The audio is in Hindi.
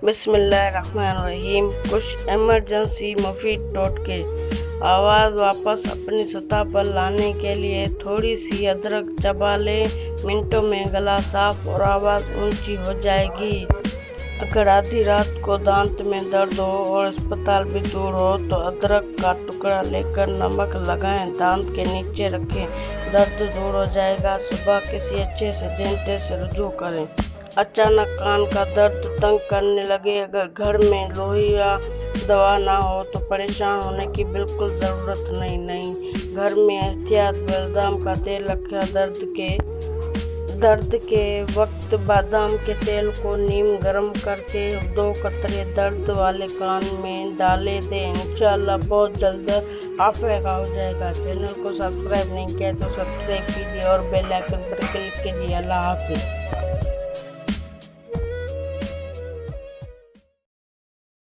बिस्मिल्लाहिर्रहमानिर्रहीम। कुछ इमरजेंसी मुफीद टोटके। आवाज़ वापस अपनी सतह पर लाने के लिए थोड़ी सी अदरक चबा लें। मिनटों में गला साफ और आवाज़ ऊंची हो जाएगी। अगर आधी रात को दांत में दर्द हो और अस्पताल भी दूर हो तो अदरक का टुकड़ा लेकर नमक लगाएं, दांत के नीचे रखें, दर्द दूर हो जाएगा। सुबह किसी अच्छे से डेंटिस्ट से रुजू करें। अचानक कान का दर्द तंग करने लगे। अगर घर में लोहिया दवा ना हो तो परेशान होने की बिल्कुल ज़रूरत नहीं। घर में एहतियात बादाम का तेल रखें। दर्द के वक्त बादाम के तेल को नीम गर्म करके 2 कतरे दर्द वाले कान में डाले दें। इंशाल्लाह बहुत जल्द आफिया हो जाएगा। चैनल को सब्सक्राइब नहीं किया तो सब्सक्राइब कीजिए और बेल आइकन पर क्लिक कीजिए। अल्लाह हाफिज़।